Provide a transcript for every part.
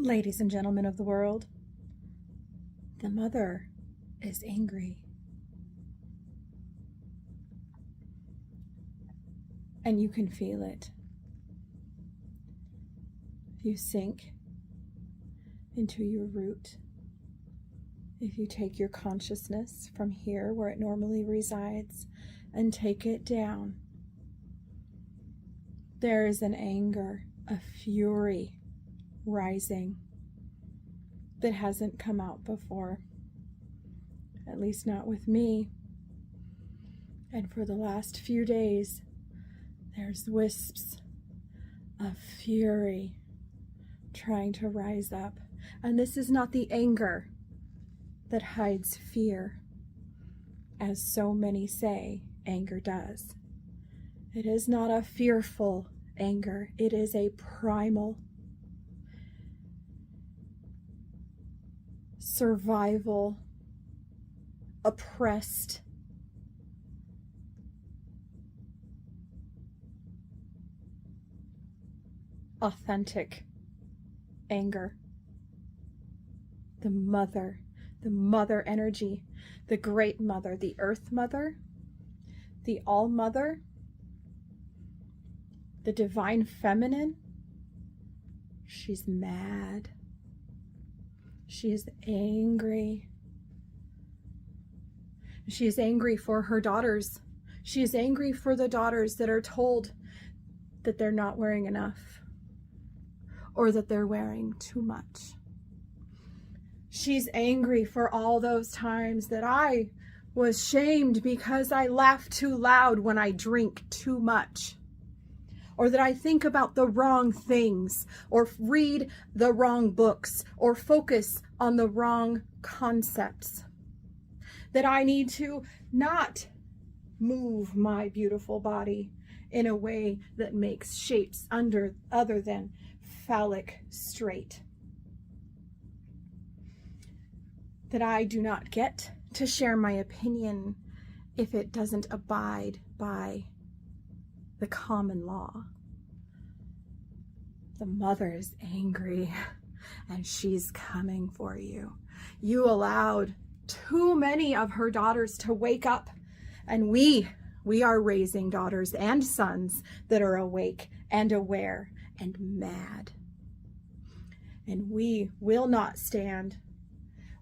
Ladies and gentlemen of the world, the mother is angry. And you can feel it. If you sink into your root, if you take your consciousness from here where it normally resides and take it down, there is an anger, a fury rising that hasn't come out before, at least not with me. And for the last few days, there's wisps of fury trying to rise up. And this is not the anger that hides fear, as so many say anger does. It is not a fearful anger. It is a primal survival, oppressed, authentic anger. The mother energy, the great mother, the earth mother, the all mother, the divine feminine. She's mad. She is angry. She is angry for her daughters. She is angry for the daughters that are told that they're not wearing enough or that they're wearing too much. She's angry for all those times that I was shamed because I laugh too loud when I drink too much, or that I think about the wrong things, or read the wrong books, or focus on the wrong concepts. That I need to not move my beautiful body in a way that makes shapes other than phallic straight. That I do not get to share my opinion if it doesn't abide by the common law. The mother is angry and she's coming for you. You allowed too many of her daughters to wake up, and we are raising daughters and sons that are awake and aware and mad. And we will not stand.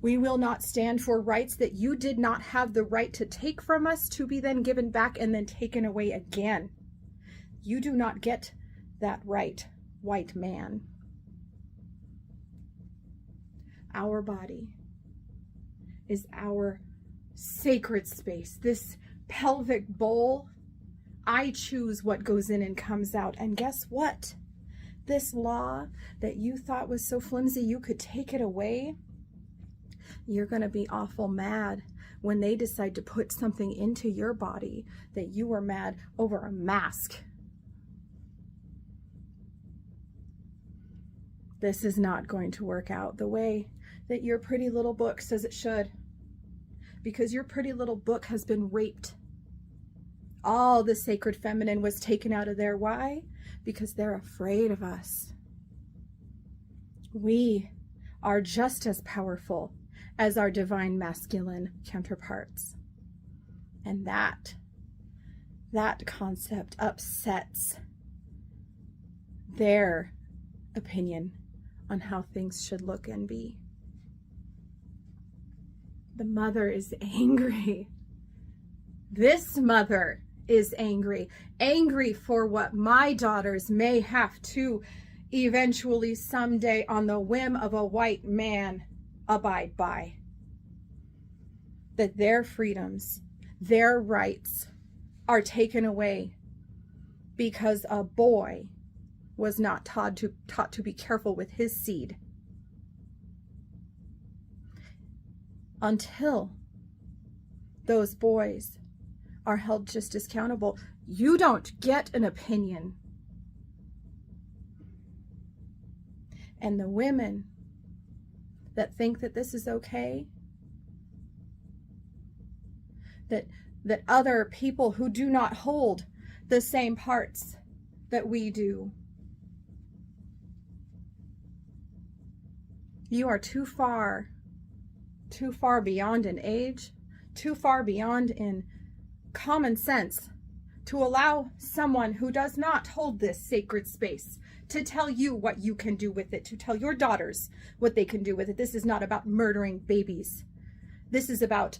We will not stand for rights that you did not have the right to take from us, to be then given back and then taken away again. You do not get that right, white man. Our body is our sacred space. This pelvic bowl, I choose what goes in and comes out. And guess what? This law that you thought was so flimsy you could take it away, you're going to be awful mad when they decide to put something into your body that you were mad over a mask. This is not going to work out the way that your pretty little book says it should, because your pretty little book has been raped. All the sacred feminine was taken out of there. Why? Because they're afraid of us. We are just as powerful as our divine masculine counterparts. And that concept upsets their opinion on how things should look and be. The mother is angry. This mother is angry. Angry for what my daughters may have to eventually someday, on the whim of a white man, abide by. That their freedoms, their rights are taken away because a boy was not taught to be careful with his seed. Until those boys are held just as accountable, you don't get an opinion. And the women that think that this is okay, that other people who do not hold the same parts that we do You are too far beyond in age, too far beyond in common sense to allow someone who does not hold this sacred space to tell you what you can do with it, to tell your daughters what they can do with it. This is not about murdering babies. This is about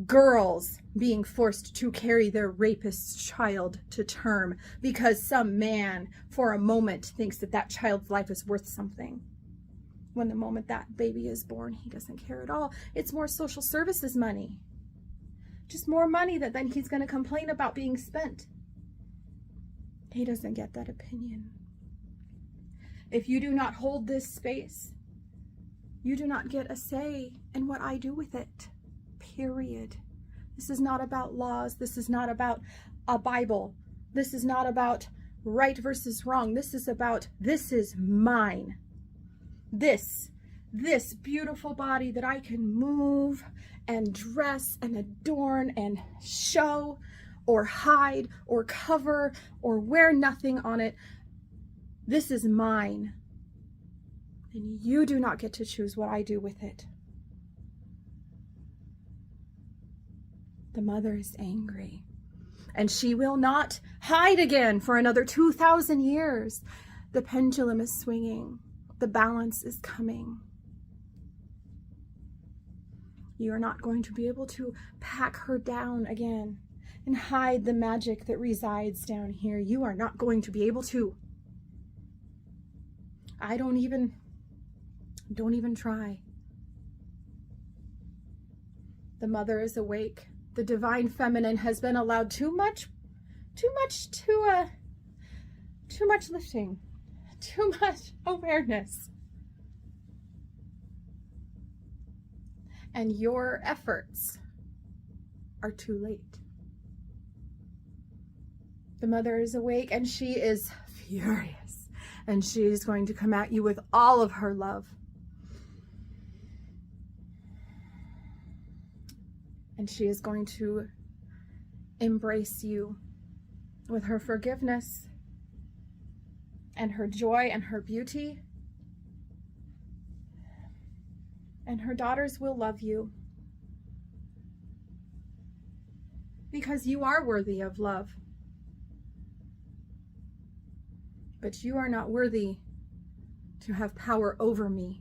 girls being forced to carry their rapist's child to term because some man for a moment thinks that that child's life is worth something. When the moment that baby is born, he doesn't care at all. It's more social services money. Just more money that then he's going to complain about being spent. He doesn't get that opinion. If you do not hold this space, you do not get a say in what I do with it. Period. This is not about laws. This is not about a Bible. This is not about right versus wrong. This is about, this is mine. This beautiful body that I can move and dress and adorn and show or hide or cover or wear nothing on it. This is mine. And you do not get to choose what I do with it. The mother is angry, and she will not hide again for another 2,000 years. The pendulum is swinging. The balance is coming. You are not going to be able to pack her down again and hide the magic that resides down here. You are not going to be able to. Don't even try. The mother is awake. The divine feminine has been allowed too much lifting, too much awareness. And your efforts are too late. The mother is awake and she is furious, and she is going to come at you with all of her love. And she is going to embrace you with her forgiveness and her joy and her beauty. And her daughters will love you because you are worthy of love. But you are not worthy to have power over me.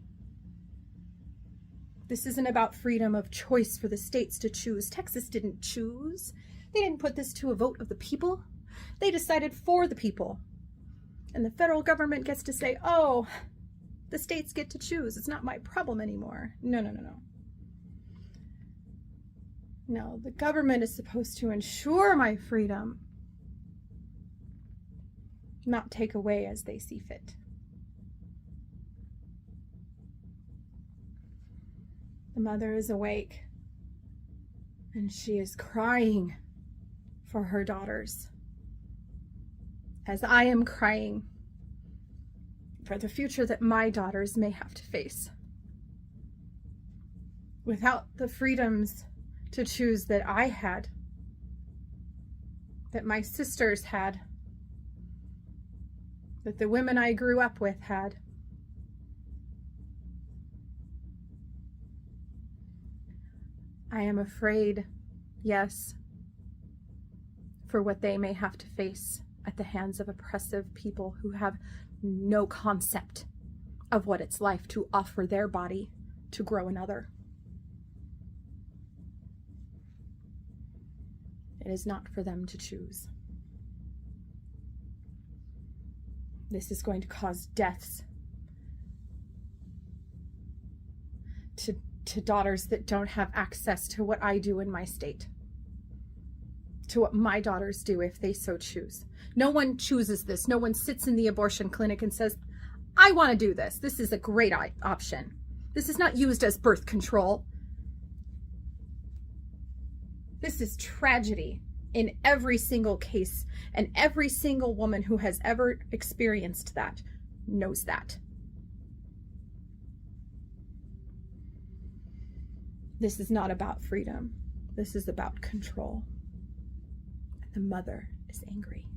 This isn't about freedom of choice for the states to choose. Texas didn't choose. They didn't put this to a vote of the people. They decided for the people. And the federal government gets to say, oh, the states get to choose. It's not my problem anymore. No. No, the government is supposed to ensure my freedom, not take away as they see fit. The mother is awake, and she is crying for her daughters, as I am crying for the future that my daughters may have to face. Without the freedoms to choose that I had, that my sisters had, that the women I grew up with had, I am afraid, yes, for what they may have to face at the hands of oppressive people who have no concept of what it's like to offer their body to grow another. It is not for them to choose. This is going to cause deaths to daughters that don't have access to what I do in my state, to what my daughters do if they so choose. No one chooses this. No one sits in the abortion clinic and says, I want to do this. This is a great option. This is not used as birth control. This is tragedy in every single case, and every single woman who has ever experienced that knows that. This is not about freedom. This is about control. The mother is angry.